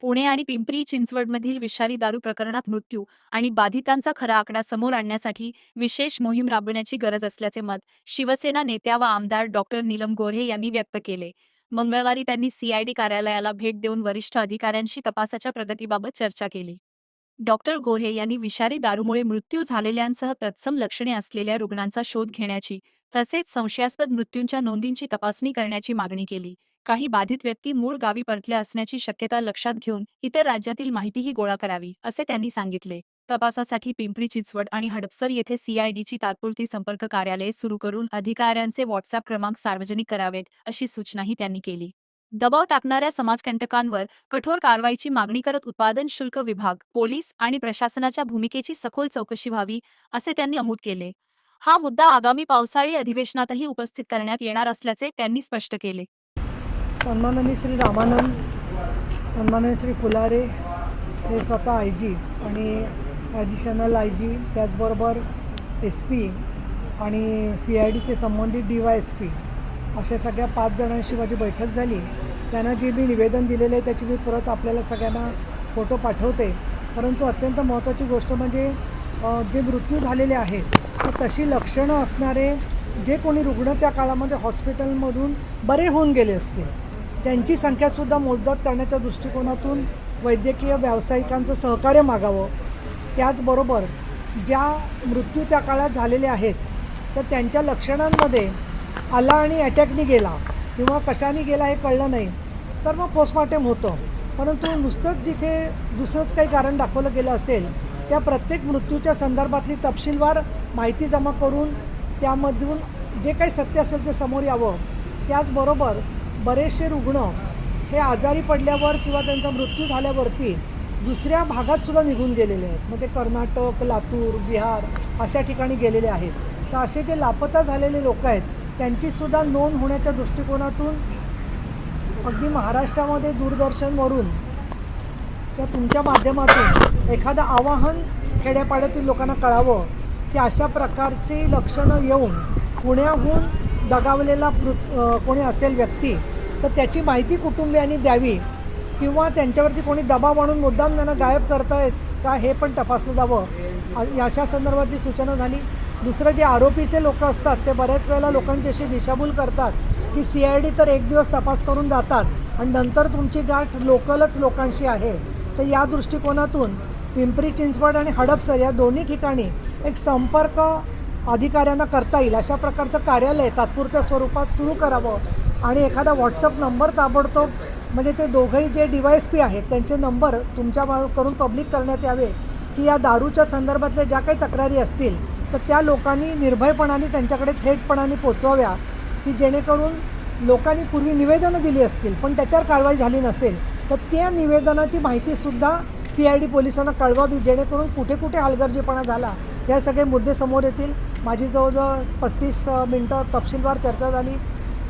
पुणे आणि पिंपरी चिंचवडमधील विषारी दारू प्रकरणात मृत्यू आणि बाधितांचा खरा आकडा समोर आणण्यासाठी विशेष मोहीम राबविण्याची गरज असल्याचे मत शिवसेना नेत्या व आमदार डॉक्टर नीलम गोऱ्हे यांनी व्यक्त केले. मंगळवारी त्यांनी सीआयडी कार्यालयाला भेट देऊन वरिष्ठ अधिकाऱ्यांशी तपासाच्या प्रगतीबाबत चर्चा केली. डॉक्टर गोऱ्हे यांनी विषारी दारूमुळे मृत्यू झालेल्यांसह तत्सम लक्षणे असलेल्या रुग्णांचा शोध घेण्याची तसेच संशयास्पद मृत्यूंच्या नोंदींची तपासणी करण्याची मागणी केली. काही बाधित व्यक्ती मूळ गावी परतल्या असण्याची शक्यता लक्षात घेऊन इतर राज्यातील माहितीही गोळा करावी, असे त्यांनी सांगितले. तपासासाठी पिंपरी चिंचवड आणि हडपसर येथे सीआयडीची तात्पुरती संपर्क कार्यालये सुरू करून अधिकाऱ्यांचे व्हॉट्सअप क्रमांक सार्वजनिक करावेत, अशी सूचनाही त्यांनी केली. दबाव टाकणाऱ्या समाजकंटकांवर कठोर कारवाईची मागणी करत उत्पादन शुल्क विभाग, पोलीस आणि प्रशासनाच्या भूमिकेची सखोल चौकशी व्हावी, असे त्यांनी नमूद केले. हा मुद्दा आगामी पावसाळी अधिवेशनातही उपस्थित करण्यात येणार असल्याचे त्यांनी स्पष्ट केले. सन्माननीय श्री रामानंद, सन्माननीय श्री फुलारे हे स्वतः आय जी आणि ॲडिशनल आय जी, त्याचबरोबर SP आणि CIDचे संबंधित DYSP अशा सगळ्या 5 जणांशी माझी बैठक झाली. त्यांना जे मी निवेदन दिलेलं आहे त्याची मी परत आपल्याला सगळ्यांना फोटो पाठवते. परंतु अत्यंत महत्त्वाची गोष्ट म्हणजे जे मृत्यू झालेले आहेत तर तशी लक्षणं असणारे जे कोणी रुग्ण त्या काळामध्ये हॉस्पिटलमधून बरे होऊन गेले असतील त्यांची संख्यासुद्धा मोजदाद करण्याच्या दृष्टिकोनातून वैद्यकीय व्यावसायिकांचं सहकार्य मागावं. त्याचबरोबर ज्या मृत्यू त्या काळात झालेले आहेत तर त्यांच्या लक्षणांमध्ये आला आणि अटॅकनी गेला किंवा कशाने गेला हे कळलं नाही तर मग पोस्टमॉर्टम होतं. परंतु नुसतंच जिथे दुसरंच काही कारण दाखवलं गेलं असेल त्या प्रत्येक मृत्यूच्या संदर्भातली तपशीलवार माहिती जमा करून त्यामधून जे काही सत्य असेल ते समोर यावं. त्याचबरोबर बरेचसे रुग्ण हे आजारी पडल्यावर किंवा त्यांचा मृत्यू झाल्यावरती दुसऱ्या भागातसुद्धा निघून गेलेले आहेत. मग ते कर्नाटक, लातूर, बिहार अशा ठिकाणी गेलेले आहेत. तर असे जे लापता झालेले लोक आहेत त्यांचीसुद्धा नोंद होण्याच्या दृष्टिकोनातून अगदी महाराष्ट्रामध्ये दूरदर्शनवरून किंवा तुमच्या माध्यमातून एखादं आवाहन खेड्यापाड्यातील लोकांना कळावं की अशा प्रकारची लक्षणं येऊन पुण्याहून दगावलेला कोणी असेल व्यक्ती तर त्याची माहिती कुटुंबियांनी द्यावी किंवा त्यांच्यावरती कोणी दबाव आणून मुद्दाम त्यांना गायब करतायत का हे पण तपासलं जावं, अशा संदर्भातली सूचना झाली. दुसरं जे आरोपीचे लोक असतात ते बऱ्याच वेळेला लोकांची अशी दिशाभूल करतात की CID तर एक दिवस तपास करून जातात आणि नंतर तुमची गाठ लोकलच लोकांशी आहे. तर या दृष्टिकोनातून पिंपरी चिंचवड आणि हडपसर या दोन्ही ठिकाणी एक संपर्क अधिकाऱ्यांना करता येईल अशा प्रकारचं कार्यालय तात्पुरत्या स्वरूपात सुरू करावं आणि एखादा व्हॉट्सअप नंबर ताबडतोब म्हणजे ते दोघंही जे DYSP आहेत त्यांचे नंबर तुमच्याकडून पब्लिक करण्यात यावे की या दारूच्या संदर्भातल्या ज्या काही तक्रारी असतील तर त्या लोकांनी निर्भयपणाने त्यांच्याकडे थेटपणाने पोचवाव्या की जेणेकरून लोकांनी पूर्वी निवेदनं दिली असतील पण त्याच्यावर कारवाई झाली नसेल तर त्या निवेदनाची माहितीसुद्धा CID पोलिसांना कळवावी जेणेकरून कुठे कुठे हलगर्जीपणा झाला या सगळे मुद्दे समोर येतील. माझी जवळजवळ 35 मिनटं तपशीलवार चर्चा झाली.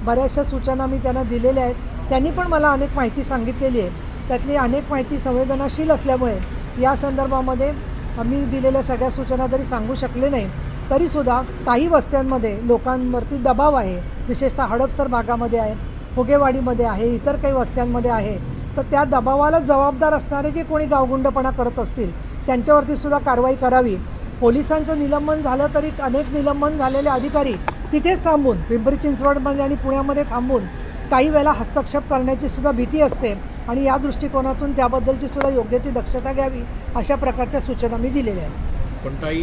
बऱ्याचशा सूचना मी त्यांना दिलेल्या आहेत. त्यांनी पण मला अनेक माहिती सांगितलेली आहे. त्यातली अनेक माहिती संवेदनाशील असल्यामुळे या संदर्भामध्ये आम्ही दिलेल्या सगळ्या सूचना जरी सांगू शकले नाही तरीसुद्धा काही वस्त्यांमध्ये लोकांवरती दबाव आहे, विशेषतः हडपसर भागामध्ये आहे, फुगेवाडीमध्ये आहे, इतर काही वस्त्यांमध्ये आहे. तर त्या दबावाला जबाबदार असणारे जे कोणी गावगुंडपणा करत असतील त्यांच्यावरती सुद्धा कारवाई करावी. पोलिसांचं निलंबन झालं तरी अनेक निलंबन झालेले अधिकारी तिथेच थांबून पिंपरी चिंचवडमध्ये आणि पुण्यामध्ये थांबून काही वेळेला हस्तक्षेप करण्याची सुद्धा भीती असते आणि या दृष्टिकोनातून त्याबद्दलची सुद्धा योग्य ती दक्षता घ्यावी अशा प्रकारच्या सूचना मी दिलेल्या आहेत. पण ताई,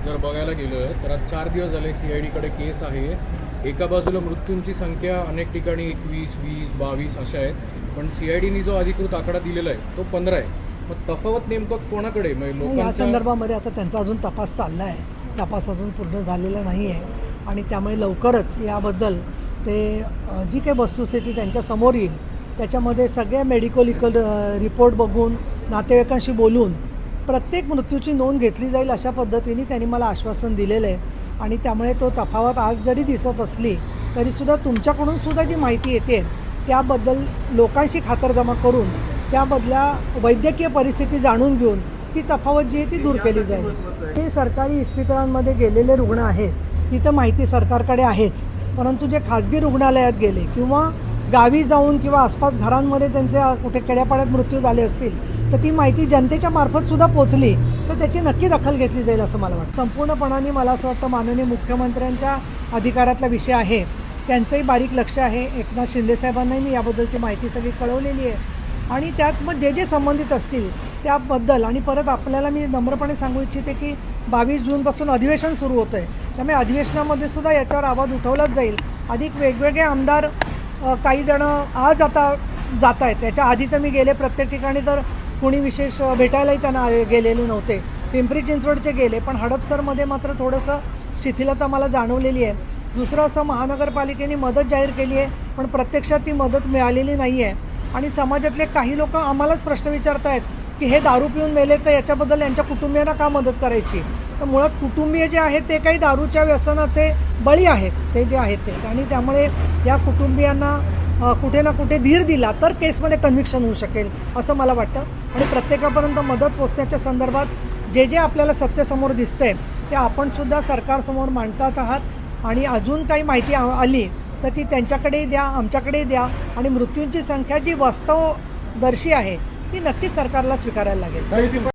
जर बघायला गेलं तर आज 4 दिवस झाले CIDकडे केस आहे. एका बाजूला मृत्यूंची संख्या अनेक ठिकाणी 21, 20, 22 अशा आहेत, पण CIDनी जो अधिकृत आकडा दिलेला आहे तो 15 आहे. मग तफावत नेमकं कोणाकडे? या संदर्भामध्ये आता त्यांचा अजून तपास चालला आहे. तपास अजून पूर्ण झालेला नाही आहे आणि त्यामुळे लवकरच याबद्दल ते जी काही वस्तुस्थिती त्यांच्यासमोर येईल त्याच्यामध्ये सगळ्या मेडिकल रिपोर्ट बघून नातेवाईकांशी बोलून प्रत्येक मृत्यूची नोंद घेतली जाईल अशा पद्धतीने त्यांनी मला आश्वासन दिलेलं आहे. आणि त्यामुळे तो तफावत आज जरी दिसत असली तरीसुद्धा तुमच्याकडून सुद्धा जी माहिती येते त्याबद्दल लोकांशी खातरजमा करून त्याबदल्या वैद्यकीय परिस्थिती जाणून घेऊन ती तफावत जी आहे ती दूर केली जाईल. ते सरकारी इस्पितळांमध्ये गेलेले रुग्ण आहेत तिथं माहिती सरकारकडे आहेच, परंतु जे खाजगी रुग्णालयात गेले किंवा गावी जाऊन किंवा आसपास घरांमध्ये त्यांचे कुठे खेड्यापाड्यात मृत्यू झाले असतील तर ती माहिती जनतेच्या मार्फत सुद्धा पोचली तर त्याची नक्की दखल घेतली जाईल असं मला वाटतं. संपूर्णपणाने मला असं वाटतं माननीय मुख्यमंत्र्यांच्या अधिकारातला विषय आहे, त्यांचंही बारीक लक्ष आहे. एकनाथ शिंदेसाहेबांनाही मी याबद्दलची माहिती सगळी कळवलेली आहे आणि त्यात मग जे जे संबंधित असतील त्याबद्दल आणि परत आपल्याला मी नम्रपणे सांगू इच्छिते की 22 जूनपासून अधिवेशन सुरू होतं आहे, त्यामुळे अधिवेशनामध्ये सुद्धा याच्यावर आवाज उठवलाच जाईल. अधिक वेगवेगळे आमदार काही जण आज आता जात आहेत, त्याच्या आधी तर मी गेले प्रत्येक ठिकाणी तर कोणी विशेष भेटायलाही त्यांना गेलेले नव्हते. पिंपरी चिंचवडचे गेले, पण हडपसरमध्ये मात्र थोडंसं शिथिलता मला जाणवलेली आहे. दुसरं असं महानगरपालिकेने मदत जाहीर केली आहे पण प्रत्यक्षात ती मदत मिळालेली नाही आहे आणि समाजातले काही लोक आम्हालाच प्रश्न विचारत आहेत की हे दारू पिऊन मेले तर याच्याबद्दल यांच्या कुटुंबियांना का मदत करायची. तर मुळात कुटुंबीय जे आहेत ते काही दारूच्या व्यसनाचे बळी आहेत, ते जे आहेत ते, आणि त्यामुळे या कुटुंबियांना कुठे ना कुठे धीर दिला तर केसमध्ये कन्व्हिक्शन होऊ शकेल असं मला वाटतं. आणि प्रत्येकापर्यंत मदत पोचण्याच्या संदर्भात जे जे आपल्याला सत्तेसमोर दिसतंय ते आपणसुद्धा सरकारसमोर मांडताच आहात आणि अजून काही माहिती आली तर ती त्यांच्याकडेही द्या, आमच्याकडेही द्या आणि मृत्यूंची संख्या जी वास्तवदर्शी आहे ती नक्कीच सरकारला स्वीकारायला लागेल.